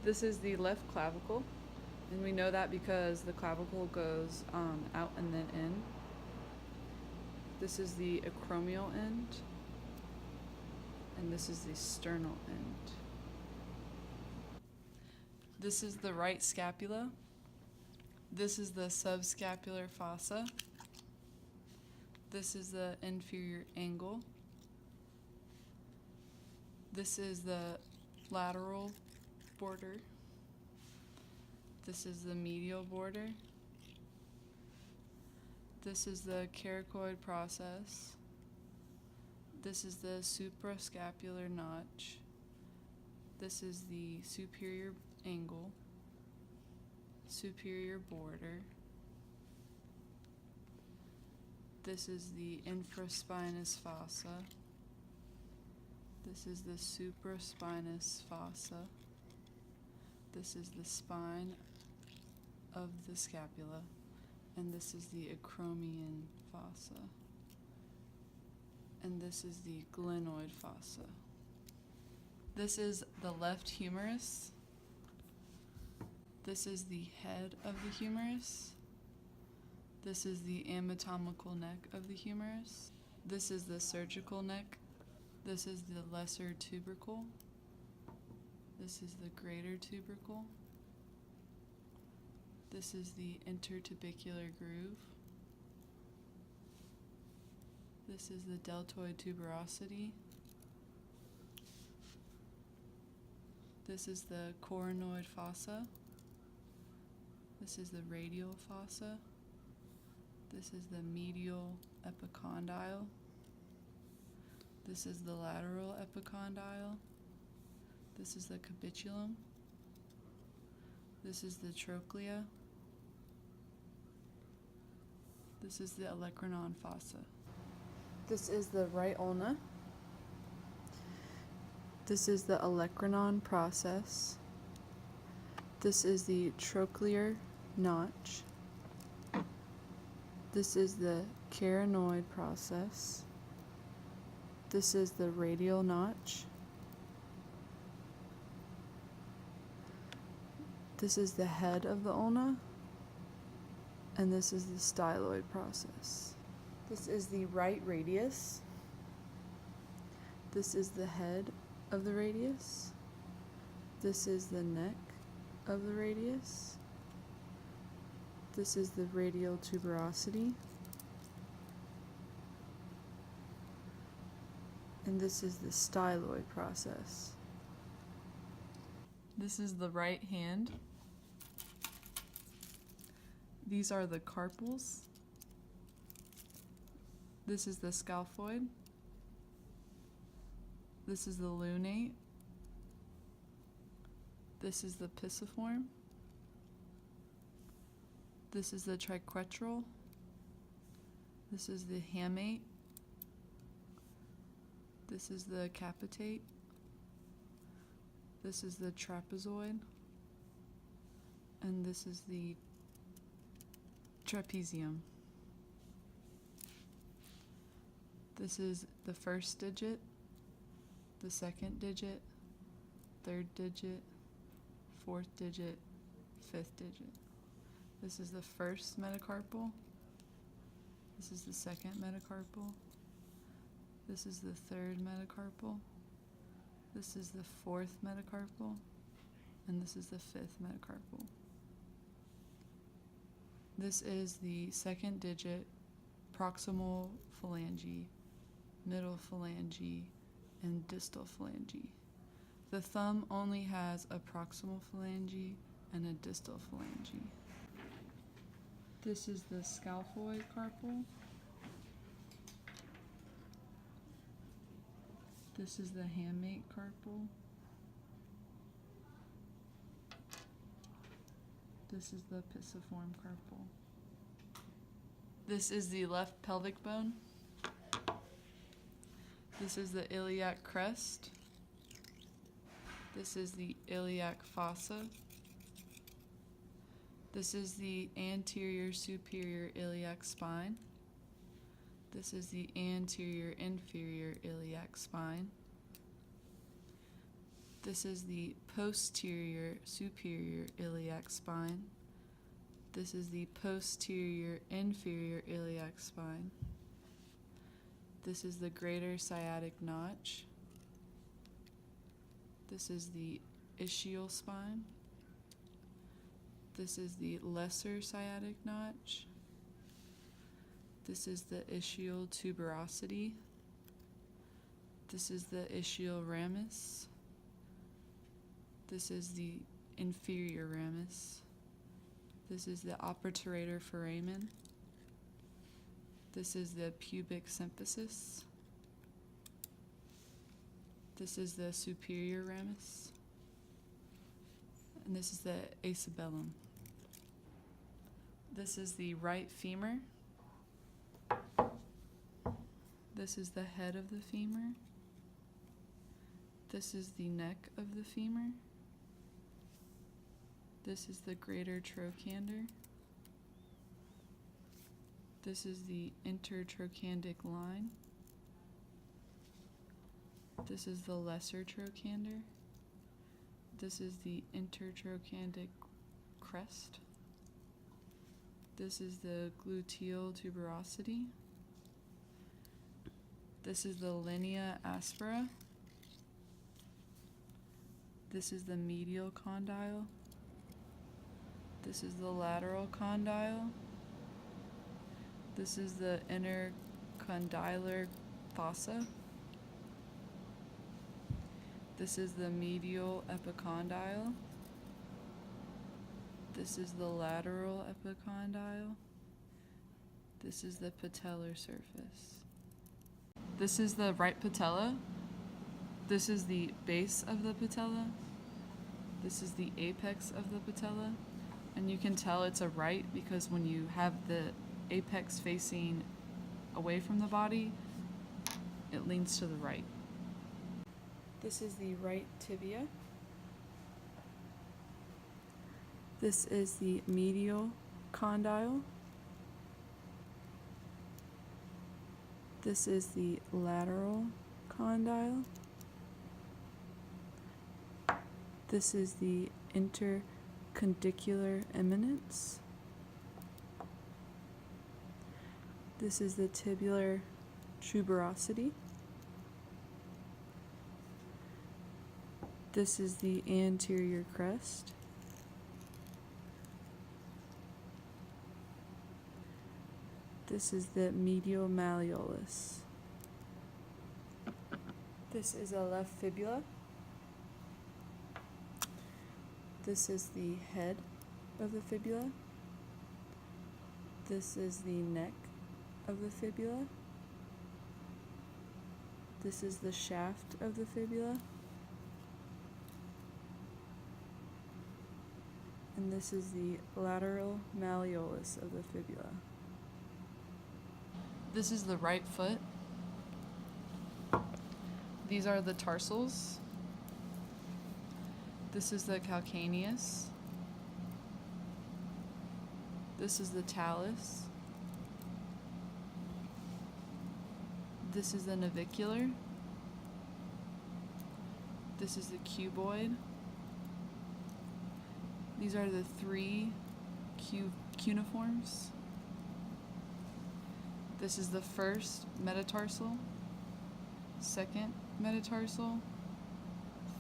This is the left clavicle, and we know that because the clavicle goes out and then in. This is the acromial end, and this is the sternal end. This is the right scapula. This is the subscapular fossa. This is the inferior angle. This is the lateral border. This is the medial border. This is the coracoid process. This is the suprascapular notch. This is the superior angle, superior border. This is the infraspinous fossa. This is the supraspinous fossa. This is the spine of the scapula, and this is the acromion fossa, and this is the glenoid fossa. This is the left humerus. This is the head of the humerus. This is the anatomical neck of the humerus. This is the surgical neck. This is the lesser tubercle. This is the greater tubercle. This is the intertubercular groove. This is the deltoid tuberosity. This is the coronoid fossa. This is the radial fossa. This is the medial epicondyle. This is the lateral epicondyle. This is the capitulum. This is the trochlea. This is the olecranon fossa. This is the right ulna. This is the olecranon process. This is the trochlear notch. This is the carinoid process. This is the radial notch. This is the head of the ulna, and this is the styloid process. This is the right radius. This is the head of the radius. This is the neck of the radius. This is the radial tuberosity. And this is the styloid process. This is the right hand. These are the carpals. This is the scaphoid. This is the lunate. This is the pisiform. This is the triquetral. This is the hamate. This is the capitate. This is the trapezoid. And this is the trapezium. This is the first digit, the second digit, third digit, fourth digit, fifth digit. This is the first metacarpal. This is the second metacarpal. This is the third metacarpal. This is the fourth metacarpal. And this is the fifth metacarpal. This is the second digit, proximal phalange, middle phalange, and distal phalange. The thumb only has a proximal phalange and a distal phalange. This is the scaphoid carpal. This is the hamate carpal. This is the pisiform carpal. This is the left pelvic bone. This is the iliac crest. This is the iliac fossa. This is the anterior superior iliac spine. This is the anterior inferior iliac spine. This is the posterior superior iliac spine. This is the posterior inferior iliac spine. This is the greater sciatic notch. This is the ischial spine. This is the lesser sciatic notch. This is the ischial tuberosity. This is the ischial ramus. This is the inferior ramus. This is the obturator foramen. This is the pubic symphysis. This is the superior ramus. And this is the acebellum. This is the right femur. This is the head of the femur. This is the neck of the femur. This is the greater trochanter. This is the intertrochandic line. This is the lesser trochanter. This is the intertrochandic crest. This is the gluteal tuberosity. This is the linea aspera. This is the medial condyle. This is the lateral condyle. This is the intercondylar fossa. This is the medial epicondyle. This is the lateral epicondyle. This is the patellar surface. This is the right patella. This is the base of the patella. This is the apex of the patella. And you can tell it's a right because when you have the apex facing away from the body, it leans to the right. This is the right tibia. This is the medial condyle. This is the lateral condyle. This is the intercondylar eminence. This is the tibular tuberosity. This is the anterior crest. This is the medial malleolus. This is a left fibula. This is the head of the fibula. This is the neck of the fibula. This is the shaft of the fibula. And this is the lateral malleolus of the fibula. This is the right foot. These are the tarsals. This is the calcaneus. This is the talus. This is the navicular. This is the cuboid. These are the three cuneiforms. This is the first metatarsal, second metatarsal,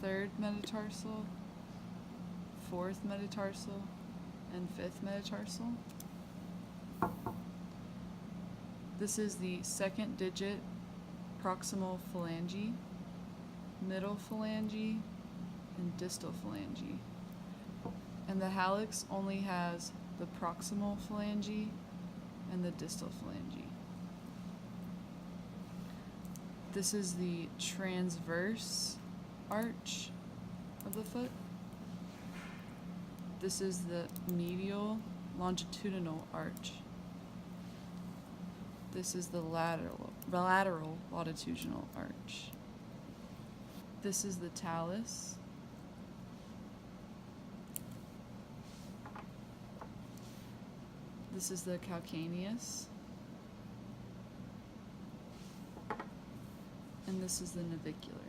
third metatarsal, fourth metatarsal, and fifth metatarsal. This is the second digit proximal phalange, middle phalange, and distal phalange. And the hallux only has the proximal phalange and the distal phalange. This is the transverse arch of the foot. This is the medial longitudinal arch. This is the lateral longitudinal arch. This is the talus. This is the calcaneus. And this is the navicular.